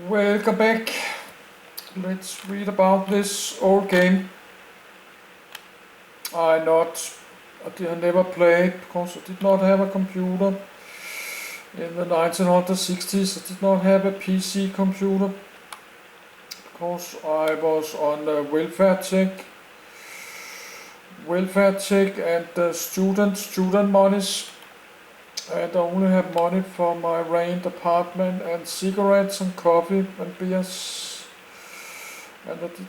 Welcome back. Let's read about this old game. I never played because I did not have a computer. In the 1960s, I did not have a PC computer because I was on welfare check and student monies. And I only have money for my rent apartment and cigarettes and coffee and beers. And I did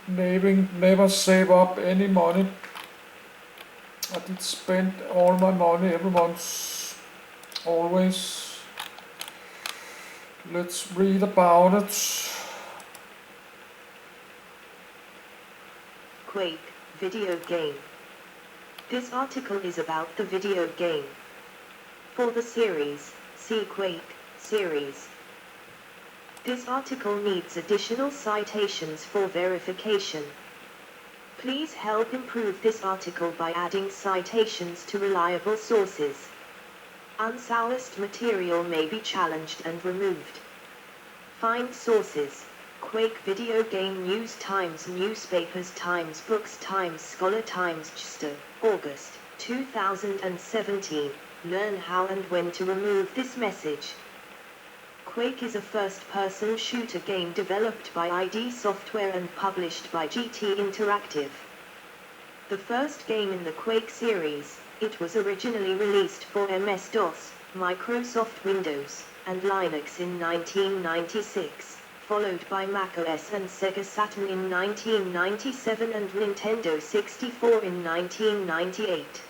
never save up any money. I did spend all my money every month, always. Let's read about it. Quake, video game. This article is about the video game. For the series, see Quake, series. This article needs additional citations for verification. Please help improve this article by adding citations to reliable sources. Unsourced material may be challenged and removed. Find sources: Quake video game news times newspapers times books times scholar times Chester, August 2017. Learn how and when to remove this message. Quake is a first-person shooter game developed by ID Software and published by GT Interactive. The first game in the Quake series, it was originally released for MS-DOS, Microsoft Windows, and Linux in 1996, followed by macOS and Sega Saturn in 1997 and Nintendo 64 in 1998.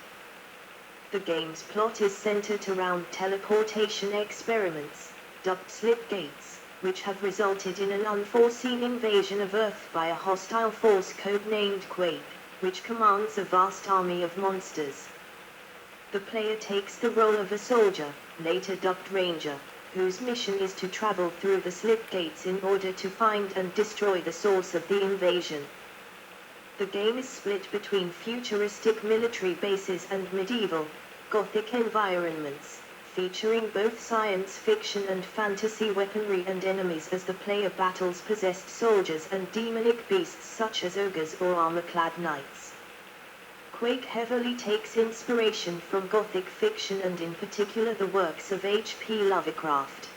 The game's plot is centered around teleportation experiments, dubbed slipgates, which have resulted in an unforeseen invasion of Earth by a hostile force codenamed Quake, which commands a vast army of monsters. The player takes the role of a soldier, later dubbed Ranger, whose mission is to travel through the slipgates in order to find and destroy the source of the invasion. The game is split between futuristic military bases and medieval, Gothic environments, featuring both science fiction and fantasy weaponry and enemies as the player battles possessed soldiers and demonic beasts such as ogres or armor-clad knights. Quake heavily takes inspiration from Gothic fiction and in particular the works of H.P. Lovecraft.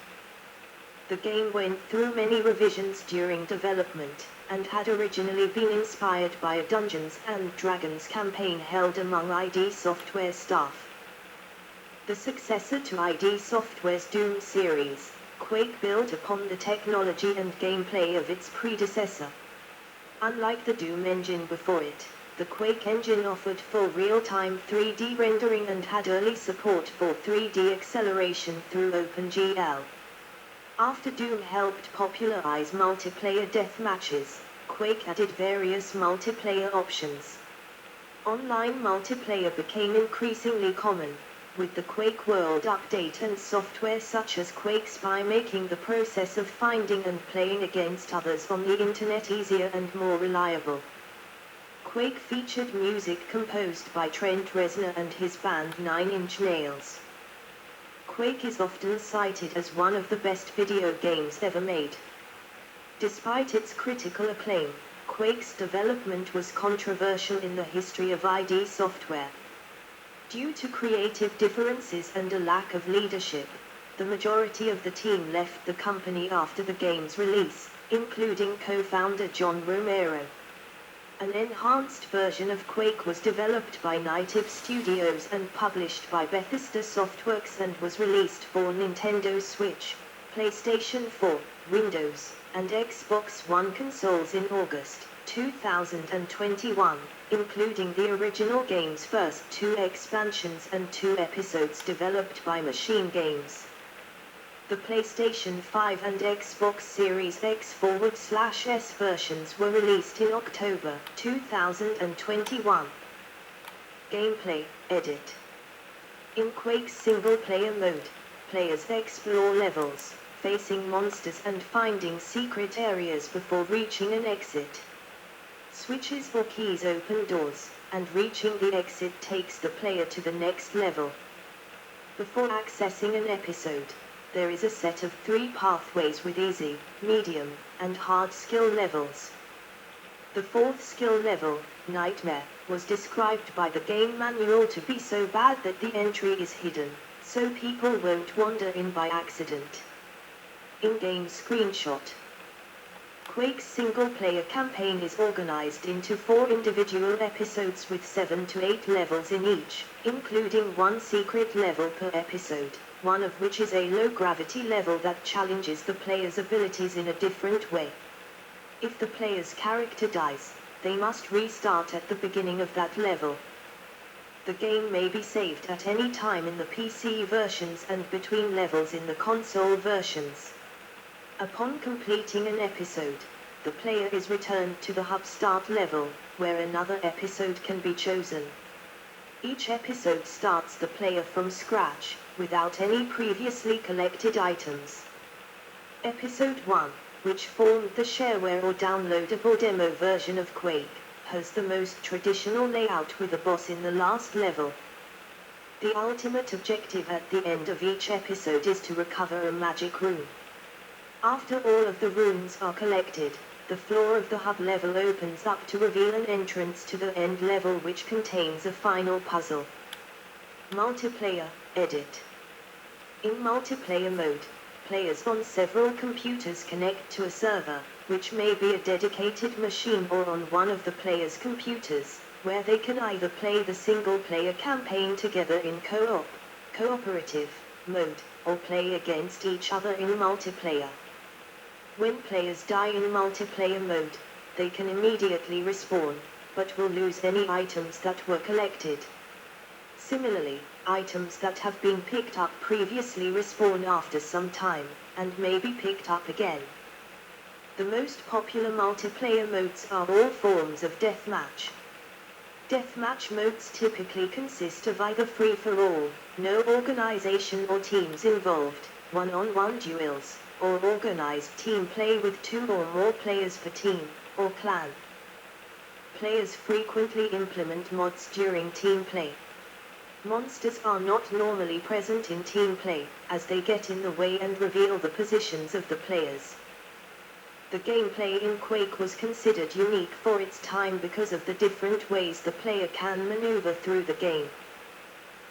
The game went through many revisions during development, and had originally been inspired by a Dungeons & Dragons campaign held among ID Software staff. The successor to ID Software's Doom series, Quake built upon the technology and gameplay of its predecessor. Unlike the Doom engine before it, the Quake engine offered full real-time 3D rendering and had early support for 3D acceleration through OpenGL. After Doom helped popularize multiplayer deathmatches, Quake added various multiplayer options. Online multiplayer became increasingly common, with the Quake World update and software such as Quake Spy making the process of finding and playing against others on the internet easier and more reliable. Quake featured music composed by Trent Reznor and his band 9 Inch Nails. Quake is often cited as one of the best video games ever made. Despite its critical acclaim, Quake's development was controversial in the history of ID Software. Due to creative differences and a lack of leadership, the majority of the team left the company after the game's release, including co-founder John Romero. An enhanced version of Quake was developed by Native Studios and published by Bethesda Softworks and was released for Nintendo Switch, PlayStation 4, Windows, and Xbox One consoles in August 2021, including the original game's first 2 expansions and 2 episodes developed by Machine Games. The PlayStation 5 and Xbox Series X/S versions were released in October 2021. Gameplay, Edit. In Quake's single-player mode, players explore levels, facing monsters and finding secret areas before reaching an exit. Switches or keys open doors, and reaching the exit takes the player to the next level. Before accessing an episode, there is a set of 3 pathways with easy, medium, and hard skill levels. The 4th skill level, Nightmare, was described by the game manual to be so bad that the entry is hidden, so people won't wander in by accident. In-game screenshot. Quake's single-player campaign is organized into 4 individual episodes with 7 to 8 levels in each, including 1 secret level per episode, one of which is a low-gravity level that challenges the player's abilities in a different way. If the player's character dies, they must restart at the beginning of that level. The game may be saved at any time in the PC versions and between levels in the console versions. Upon completing an episode, the player is returned to the hub start level, where another episode can be chosen. Each episode starts the player from scratch, without any previously collected items. Episode 1, which formed the shareware or downloadable demo version of Quake, has the most traditional layout with a boss in the last level. The ultimate objective at the end of each episode is to recover a magic rune. After all of the runes are collected, the floor of the hub level opens up to reveal an entrance to the end level which contains a final puzzle. Multiplayer, Edit. In multiplayer mode, players on several computers connect to a server, which may be a dedicated machine or on one of the player's computers, where they can either play the single-player campaign together in co-op, cooperative, mode, or play against each other in multiplayer. When players die in multiplayer mode, they can immediately respawn, but will lose any items that were collected. Similarly, items that have been picked up previously respawn after some time, and may be picked up again. The most popular multiplayer modes are all forms of deathmatch. Deathmatch modes typically consist of either free-for-all, no organization or teams involved, one-on-one duels, or organized team play with 2 or more players per team, or clan. Players frequently implement mods during team play. Monsters are not normally present in team play, as they get in the way and reveal the positions of the players. The gameplay in Quake was considered unique for its time because of the different ways the player can maneuver through the game.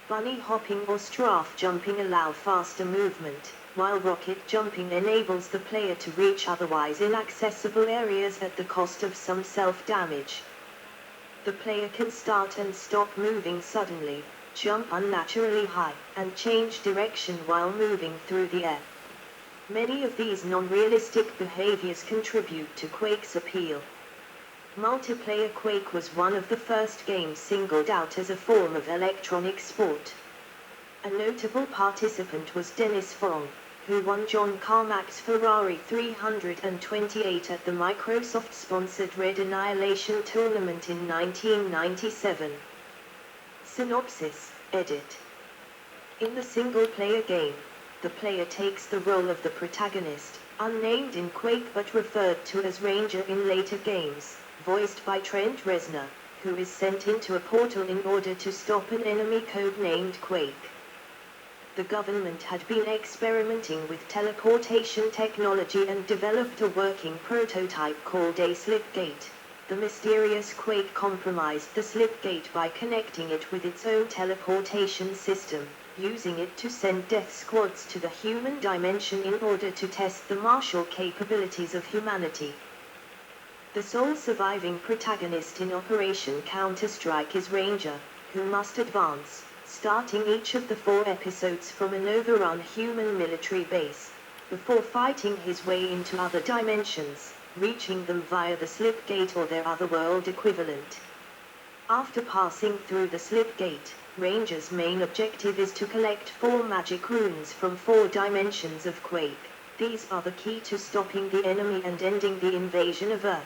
Bunny hopping or strafe jumping allow faster movement, while rocket jumping enables the player to reach otherwise inaccessible areas at the cost of some self-damage. The player can start and stop moving suddenly, jump unnaturally high, and change direction while moving through the air. Many of these non-realistic behaviors contribute to Quake's appeal. Multiplayer Quake was one of the first games singled out as a form of electronic sport. A notable participant was Dennis Fong, who won John Carmack's Ferrari 328 at the Microsoft-sponsored Red Annihilation tournament in 1997. Synopsis, Edit. In the single-player game, the player takes the role of the protagonist, unnamed in Quake but referred to as Ranger in later games, voiced by Trent Reznor, who is sent into a portal in order to stop an enemy code-named Quake. The government had been experimenting with teleportation technology and developed a working prototype called a slipgate. The mysterious Quake compromised the slipgate by connecting it with its own teleportation system, using it to send death squads to the human dimension in order to test the martial capabilities of humanity. The sole surviving protagonist in Operation Counter-Strike is Ranger, who must advance, starting each of the 4 episodes from an overrun human military base, before fighting his way into other dimensions, reaching them via the slipgate or their otherworld equivalent. After passing through the slipgate, Ranger's main objective is to collect 4 magic runes from 4 dimensions of Quake. These are the key to stopping the enemy and ending the invasion of Earth.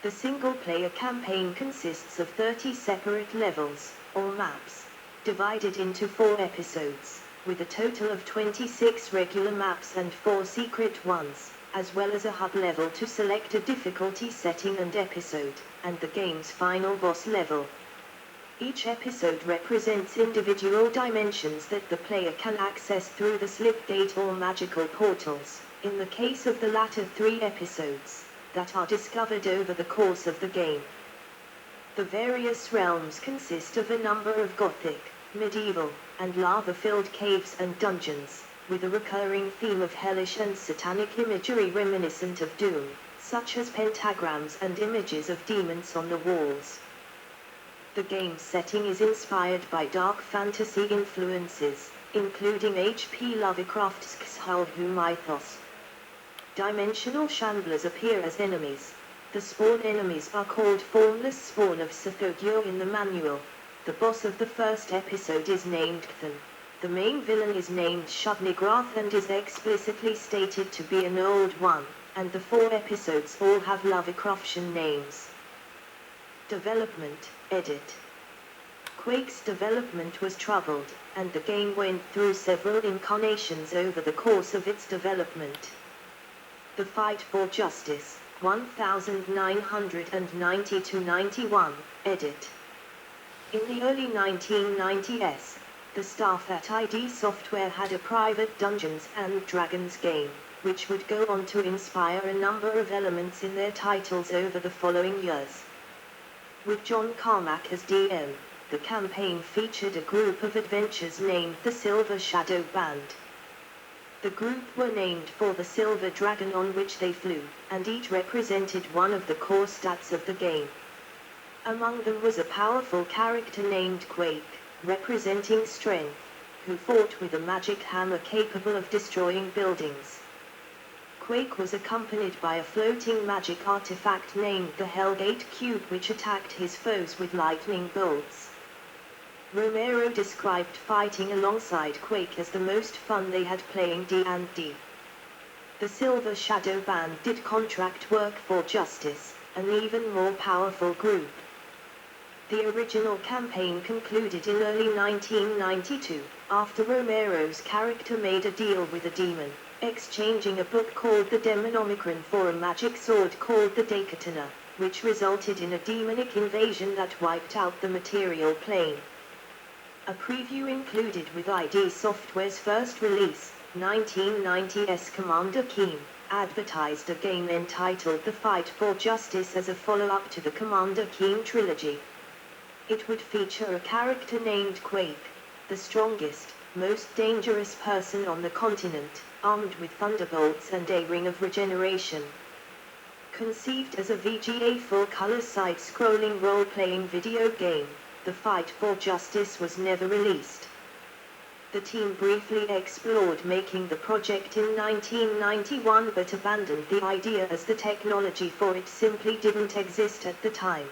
The single-player campaign consists of 30 separate levels, or maps, divided into 4 episodes, with a total of 26 regular maps and 4 secret ones, as well as a hub level to select a difficulty setting and episode, and the game's final boss level. Each episode represents individual dimensions that the player can access through the slip gate or magical portals, in the case of the latter 3 episodes, that are discovered over the course of the game. The various realms consist of a number of Gothic, medieval, and lava-filled caves and dungeons, with a recurring theme of hellish and satanic imagery reminiscent of Doom, such as pentagrams and images of demons on the walls. The game's setting is inspired by dark fantasy influences, including H.P. Lovecraft's Cthulhu mythos. Dimensional shamblers appear as enemies. The spawn enemies are called Formless Spawn of Sithogyo in the manual. The boss of the first episode is named Cthan. The main villain is named Shub-Nigrath and is explicitly stated to be an old one, and the 4 episodes all have Lovecraftian names. Development, edit. Quake's development was troubled, and the game went through several incarnations over the course of its development. The Fight for Justice, 1990-91, edit. In the early 1990s, the staff at ID Software had a private Dungeons & Dragons game, which would go on to inspire a number of elements in their titles over the following years. With John Carmack as DM, the campaign featured a group of adventurers named the Silver Shadow Band. The group were named for the silver dragon on which they flew, and each represented one of the core stats of the game. Among them was a powerful character named Quake, representing strength, who fought with a magic hammer capable of destroying buildings. Quake was accompanied by a floating magic artifact named the Hellgate Cube, which attacked his foes with lightning bolts. Romero described fighting alongside Quake as the most fun they had playing D&D. The Silver Shadow Band did contract work for Justice, an even more powerful group. The original campaign concluded in early 1992, after Romero's character made a deal with a demon, exchanging a book called the Demonomicron for a magic sword called the Decatana, which resulted in a demonic invasion that wiped out the material plane. A preview included with ID Software's first release, 1990's Commander Keen, advertised a game entitled The Fight for Justice as a follow-up to the Commander Keen trilogy. It would feature a character named Quake, the strongest, most dangerous person on the continent, armed with thunderbolts and a ring of regeneration. Conceived as a VGA full-color side-scrolling role-playing video game, The Fight for Justice was never released. The team briefly explored making the project in 1991 but abandoned the idea as the technology for it simply didn't exist at the time.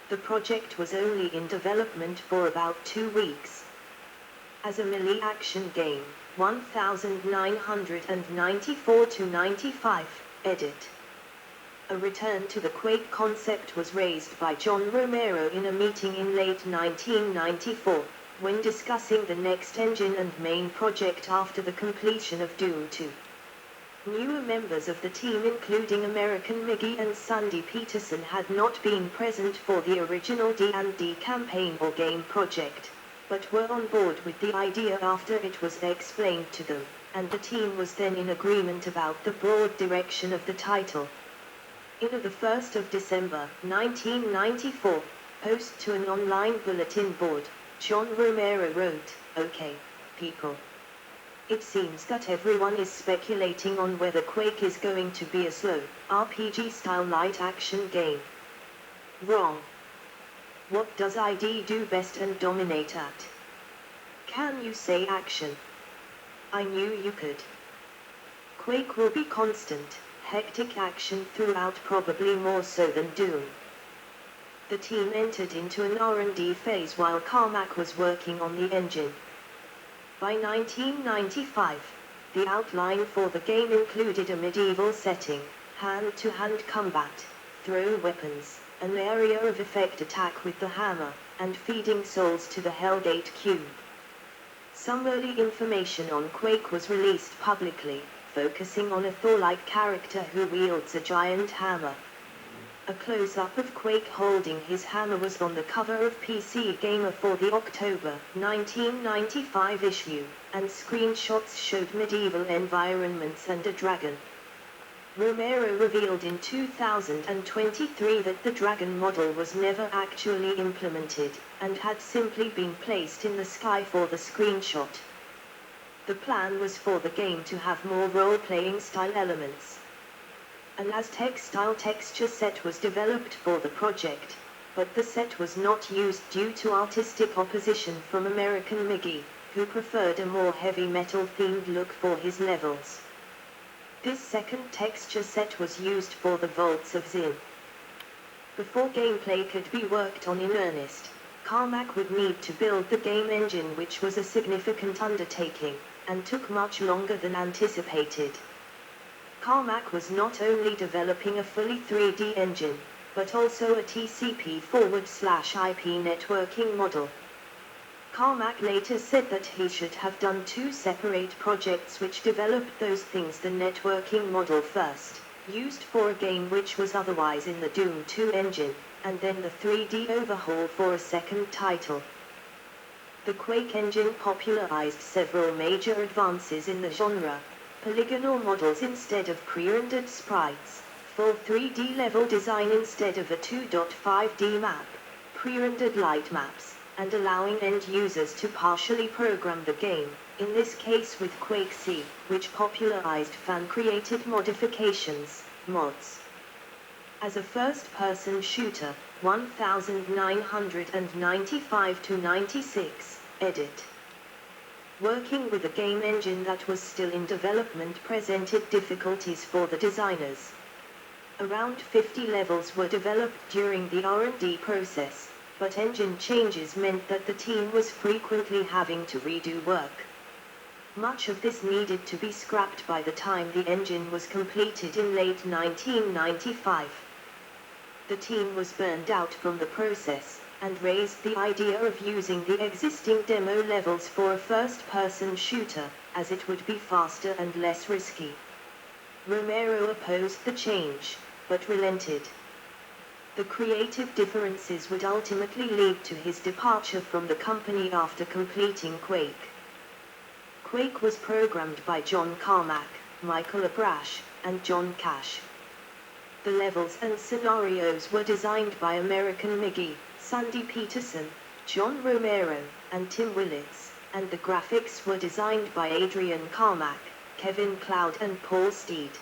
The project was only in development for about 2 weeks. As a melee action game, 1994-95, edit. A return to the Quake concept was raised by John Romero in a meeting in late 1994, when discussing the next engine and main project after the completion of Doom 2. Newer members of the team, including American Miggy and Sandy Peterson, had not been present for the original D&D campaign or game project, but were on board with the idea after it was explained to them, and the team was then in agreement about the broad direction of the title. In the 1st of December, 1994, post to an online bulletin board, John Romero wrote, "Okay, people. It seems that everyone is speculating on whether Quake is going to be a slow, RPG-style light action game. Wrong. What does ID do best and dominate at? Can you say action? I knew you could. Quake will be constant, hectic action throughout, probably more so than Doom." The team entered into an R&D phase while Carmack was working on the engine. By 1995, the outline for the game included a medieval setting, hand-to-hand combat, throw weapons, an area of effect attack with the hammer, and feeding souls to the Hellgate Cube. Some early information on Quake was released publicly, focusing on a Thor-like character who wields a giant hammer. A close-up of Quake holding his hammer was on the cover of PC Gamer for the October 1995 issue, and screenshots showed medieval environments and a dragon. Romero revealed in 2023 that the dragon model was never actually implemented, and had simply been placed in the sky for the screenshot. The plan was for the game to have more role-playing style elements. An Aztec-style texture set was developed for the project, but the set was not used due to artistic opposition from American Miggy, who preferred a more heavy metal-themed look for his levels. This second texture set was used for the Vaults of Zin. Before gameplay could be worked on in earnest, Carmack would need to build the game engine, which was a significant undertaking, and took much longer than anticipated. Carmack was not only developing a fully 3D engine, but also a TCP /IP networking model. Carmack later said that he should have done two separate projects which developed those things: the networking model first, used for a game which was otherwise in the Doom 2 engine, and then the 3D overhaul for a second title. The Quake engine popularized several major advances in the genre: polygonal models instead of pre-rendered sprites, full 3D level design instead of a 2.5D map, pre-rendered light maps, and allowing end users to partially program the game, in this case with Quake C, which popularized fan-created modifications, mods. As a first-person shooter, 1995-96, edit. Working with a game engine that was still in development presented difficulties for the designers. Around 50 levels were developed during the R&D process, but engine changes meant that the team was frequently having to redo work. Much of this needed to be scrapped by the time the engine was completed in late 1995. The team was burned out from the process, and raised the idea of using the existing demo levels for a first-person shooter, as it would be faster and less risky. Romero opposed the change, but relented. The creative differences would ultimately lead to his departure from the company after completing Quake. Quake was programmed by John Carmack, Michael Abrash, and John Cash. The levels and scenarios were designed by American Miggy, Sandy Peterson, John Romero, and Tim Willits, and the graphics were designed by Adrian Carmack, Kevin Cloud, and Paul Steed.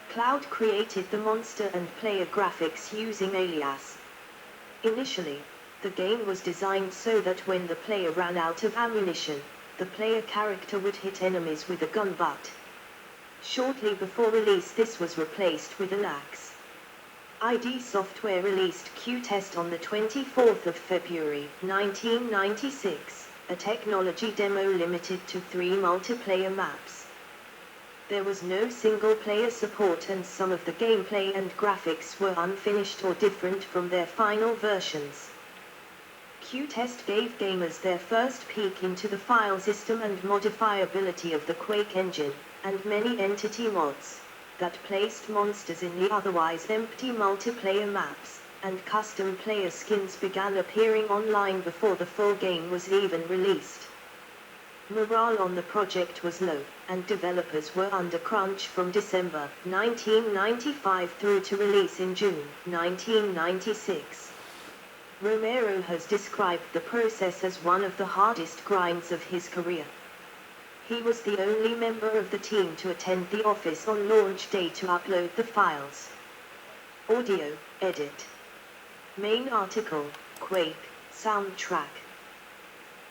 Cloud created the monster and player graphics using Alias. Initially, the game was designed so that when the player ran out of ammunition, the player character would hit enemies with a gun butt. Shortly before release, this was replaced with an axe. ID Software released Q-Test on the 24th of February, 1996, a technology demo limited to 3 multiplayer maps. There was no single-player support, and some of the gameplay and graphics were unfinished or different from their final versions. Q-Test gave gamers their first peek into the file system and modifiability of the Quake engine, and many entity mods that placed monsters in the otherwise empty multiplayer maps, and custom player skins began appearing online before the full game was even released. Morale on the project was low, and developers were under crunch from December 1995 through to release in June 1996. Romero has described the process as one of the hardest grinds of his career. He was the only member of the team to attend the office on launch day to upload the files. Audio, edit. Main article, Quake, soundtrack.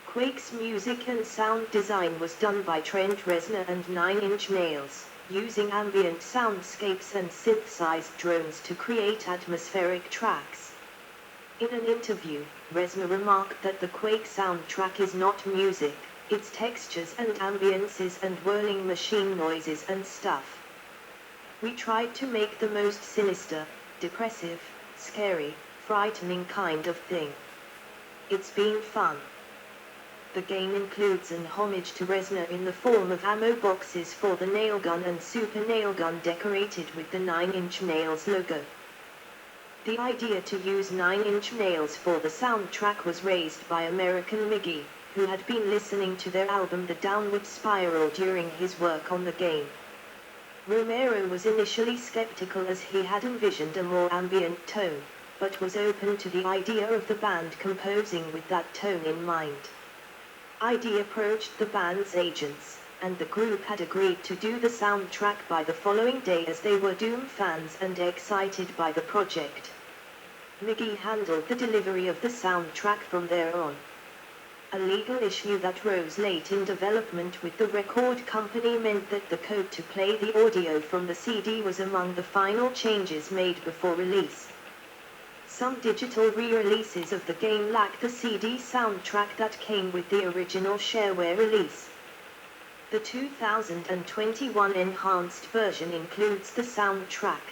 Quake's music and sound design was done by Trent Reznor and 9 Inch Nails, using ambient soundscapes and synthesized drones to create atmospheric tracks. In an interview, Reznor remarked that the Quake soundtrack is not music, it's textures and ambiances and whirling machine noises and stuff. We tried to make the most sinister, depressive, scary, frightening kind of thing. It's been fun. The game includes an homage to Reznor in the form of ammo boxes for the Nailgun and Super Nailgun decorated with the 9 Inch Nails logo. The idea to use 9-inch nails for the soundtrack was raised by American Miggy, who had been listening to their album The Downward Spiral during his work on the game. Romero was initially skeptical as he had envisioned a more ambient tone, but was open to the idea of the band composing with that tone in mind. ID approached the band's agents, and the group had agreed to do the soundtrack by the following day as they were Doom fans and excited by the project. Miggy handled the delivery of the soundtrack from there on. A legal issue that rose late in development with the record company meant that the code to play the audio from the CD was among the final changes made before release. Some digital re-releases of the game lack the CD soundtrack that came with the original shareware release. The 2021 enhanced version includes the soundtrack.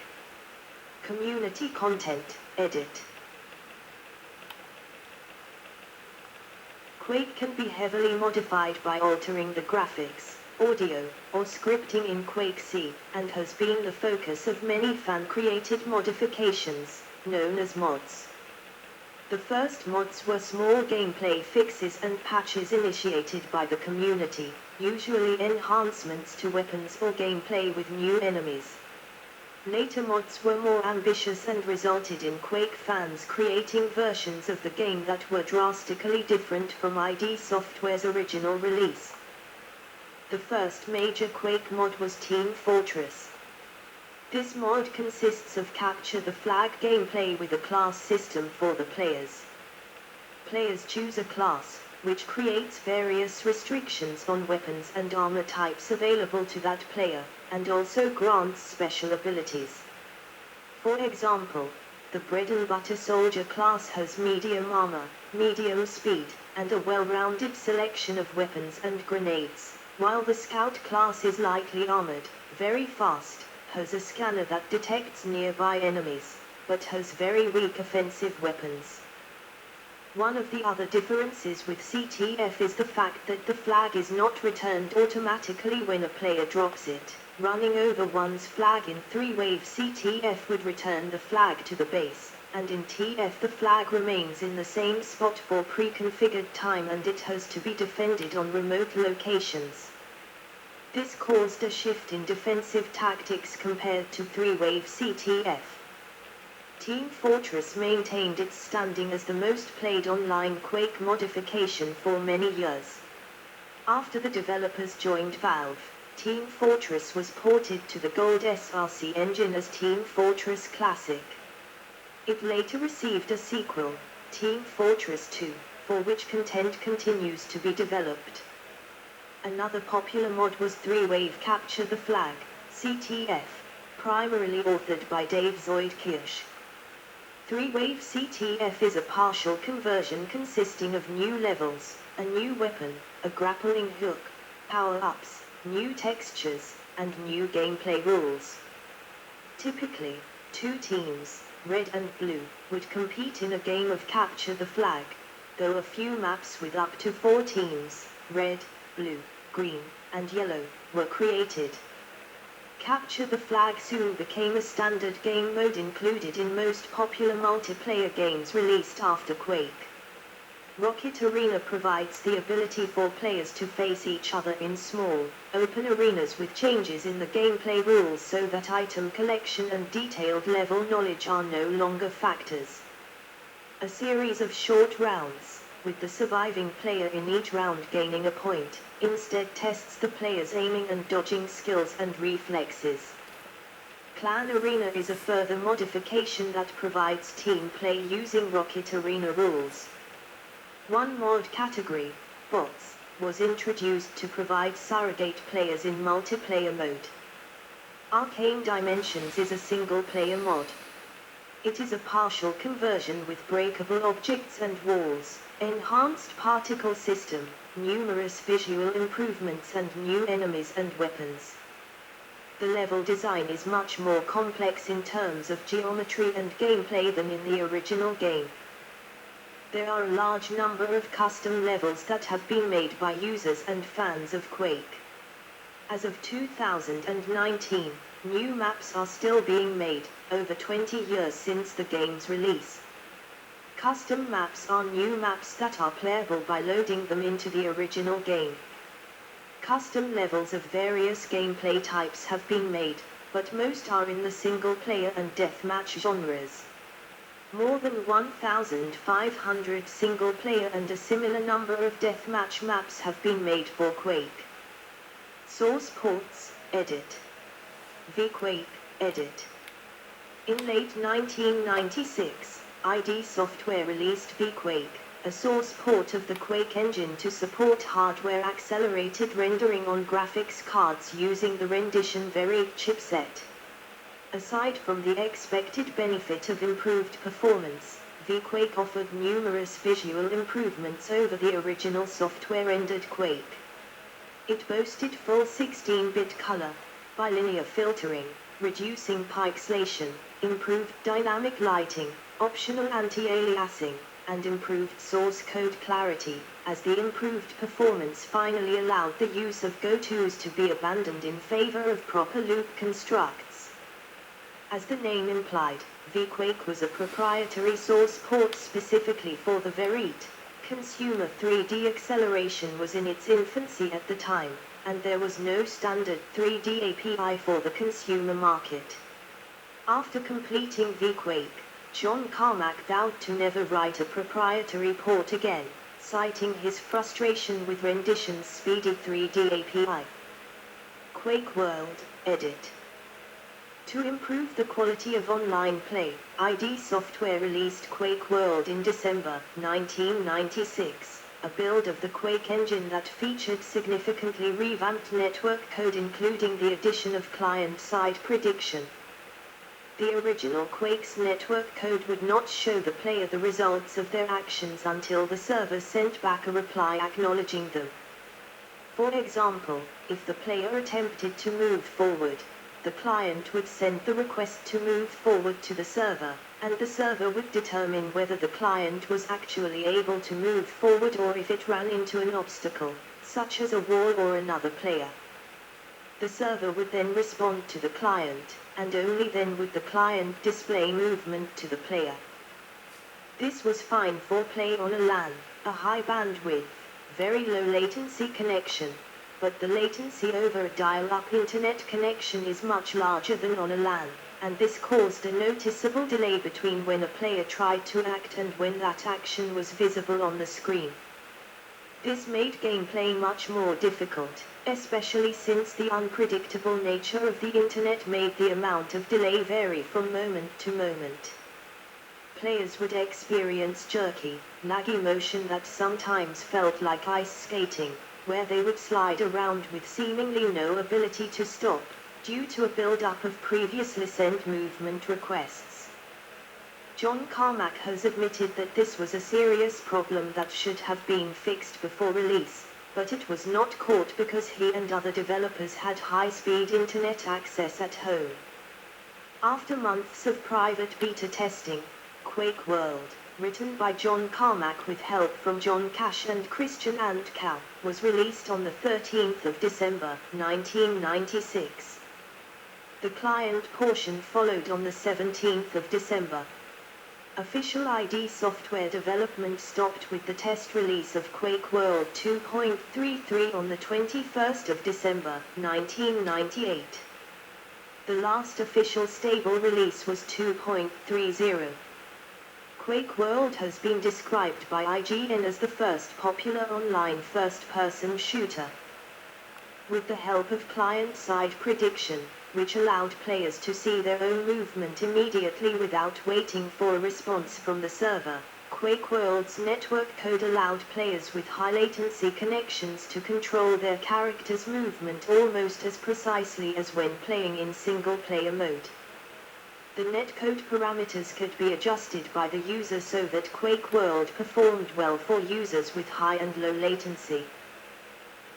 Community content, edit. Quake can be heavily modified by altering the graphics, audio, or scripting in Quake C, and has been the focus of many fan-created modifications, known as mods. The first mods were small gameplay fixes and patches initiated by the community, usually enhancements to weapons or gameplay with new enemies. Later mods were more ambitious and resulted in Quake fans creating versions of the game that were drastically different from ID Software's original release. The first major Quake mod was Team Fortress. This mod consists of capture the flag gameplay with a class system for the players. Players choose a class, which creates various restrictions on weapons and armor types available to that player, and also grants special abilities. For example, the Bread and Butter Soldier class has medium armor, medium speed, and a well-rounded selection of weapons and grenades, while the Scout class is lightly armored, very fast, has a scanner that detects nearby enemies, but has very weak offensive weapons. One of the other differences with CTF is the fact that the flag is not returned automatically when a player drops it. Running over one's flag in 3-wave CTF would return the flag to the base, and in TF the flag remains in the same spot for pre-configured time and it has to be defended on remote locations. This caused a shift in defensive tactics compared to 3-wave CTF. Team Fortress maintained its standing as the most played online Quake modification for many years. After the developers joined Valve, Team Fortress was ported to the Gold SRC engine as Team Fortress Classic. It later received a sequel, Team Fortress 2, for which content continues to be developed. Another popular mod was 3-wave Capture the Flag, CTF, primarily authored by Dave Zoidkirsch. 3-wave CTF is a partial conversion consisting of new levels, a new weapon, a grappling hook, power-ups, new textures, and new gameplay rules. Typically, 2 teams, red and blue, would compete in a game of Capture the Flag, though a few maps with up to 4 teams, red, blue, green, and yellow, were created. Capture the Flag soon became a standard game mode included in most popular multiplayer games released after Quake. Rocket Arena provides the ability for players to face each other in small, open arenas with changes in the gameplay rules so that item collection and detailed level knowledge are no longer factors. A series of short rounds, with the surviving player in each round gaining a point, instead tests the player's aiming and dodging skills and reflexes. Clan Arena is a further modification that provides team play using Rocket Arena rules. One mod category, bots, was introduced to provide surrogate players in multiplayer mode. Arcane Dimensions is a single-player mod. It is a partial conversion with breakable objects and walls, enhanced particle system, numerous visual improvements and new enemies and weapons. The level design is much more complex in terms of geometry and gameplay than in the original game. There are a large number of custom levels that have been made by users and fans of Quake. As of 2019, New maps are still being made, over 20 years since the game's release. Custom maps are new maps that are playable by loading them into the original game. Custom levels of various gameplay types have been made, but most are in the single-player and deathmatch genres. More than 1,500 single-player and a similar number of deathmatch maps have been made for Quake. Source ports, edit. Quake, edit. In late 1996, ID Software released Quake, a source port of the Quake engine to support hardware-accelerated rendering on graphics cards using the Rendition Variant chipset. Aside from the expected benefit of improved performance, Quake offered numerous visual improvements over the original software-rendered Quake. It boasted full 16-bit color, bilinear filtering, reducing pixelation, improved dynamic lighting, optional anti-aliasing, and improved source code clarity, as the improved performance finally allowed the use of go-tos to be abandoned in favor of proper loop constructs. As the name implied, Quake was a proprietary source port specifically for the Variant. Consumer 3D acceleration was in its infancy at the time, and there was no standard 3D API for the consumer market. After completing Quake, John Carmack vowed to never write a proprietary port again, citing his frustration with Rendition's speedy 3D API. Quake World, edit. To improve the quality of online play, ID Software released Quake World in December 1996, a build of the Quake engine that featured significantly revamped network code including the addition of client-side prediction. The original Quake's network code would not show the player the results of their actions until the server sent back a reply acknowledging them. For example, if the player attempted to move forward, the client would send the request to move forward to the server, and the server would determine whether the client was actually able to move forward or if it ran into an obstacle, such as a wall or another player. The server would then respond to the client, and only then would the client display movement to the player. This was fine for play on a LAN, a high bandwidth, very low latency connection, but the latency over a dial-up internet connection is much larger than on a LAN, and this caused a noticeable delay between when a player tried to act and when that action was visible on the screen. This made gameplay much more difficult, especially since the unpredictable nature of the internet made the amount of delay vary from moment to moment. Players would experience jerky, laggy motion that sometimes felt like ice skating, where they would slide around with seemingly no ability to stop, due to a build-up of previously sent movement requests. John Carmack has admitted that this was a serious problem that should have been fixed before release, but it was not caught because he and other developers had high-speed internet access at home. After months of private beta testing, Quake World, written by John Carmack with help from John Cash and Christian Antcal, was released on the 13th of December, 1996. The client portion followed on the 17th of December. Official ID Software development stopped with the test release of Quake World 2.33 on the 21st of December, 1998. The last official stable release was 2.30. Quake World has been described by IGN as the first popular online first-person shooter. With the help of client-side prediction, which allowed players to see their own movement immediately without waiting for a response from the server, Quake World's network code allowed players with high-latency connections to control their character's movement almost as precisely as when playing in single-player mode. The netcode parameters could be adjusted by the user so that Quake World performed well for users with high and low latency.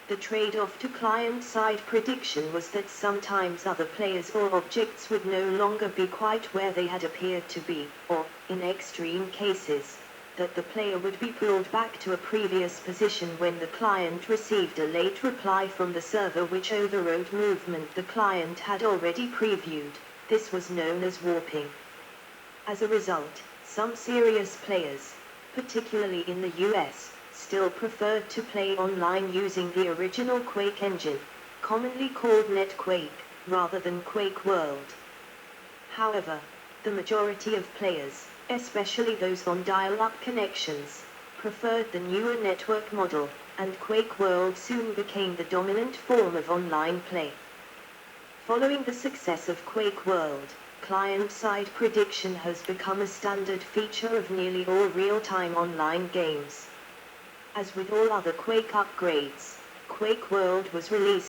The trade-off to client-side prediction was that sometimes other players or objects would no longer be quite where they had appeared to be, or, in extreme cases, that the player would be pulled back to a previous position when the client received a late reply from the server which overrode movement the client had already previewed. This was known as warping. As a result, some serious players, particularly in the US, still preferred to play online using the original Quake engine, commonly called NetQuake, rather than Quake World. However, the majority of players, especially those on dial-up connections, preferred the newer network model, and Quake World soon became the dominant form of online play. Following the success of Quake World, client-side prediction has become a standard feature of nearly all real-time online games. As with all other Quake upgrades, Quake World was released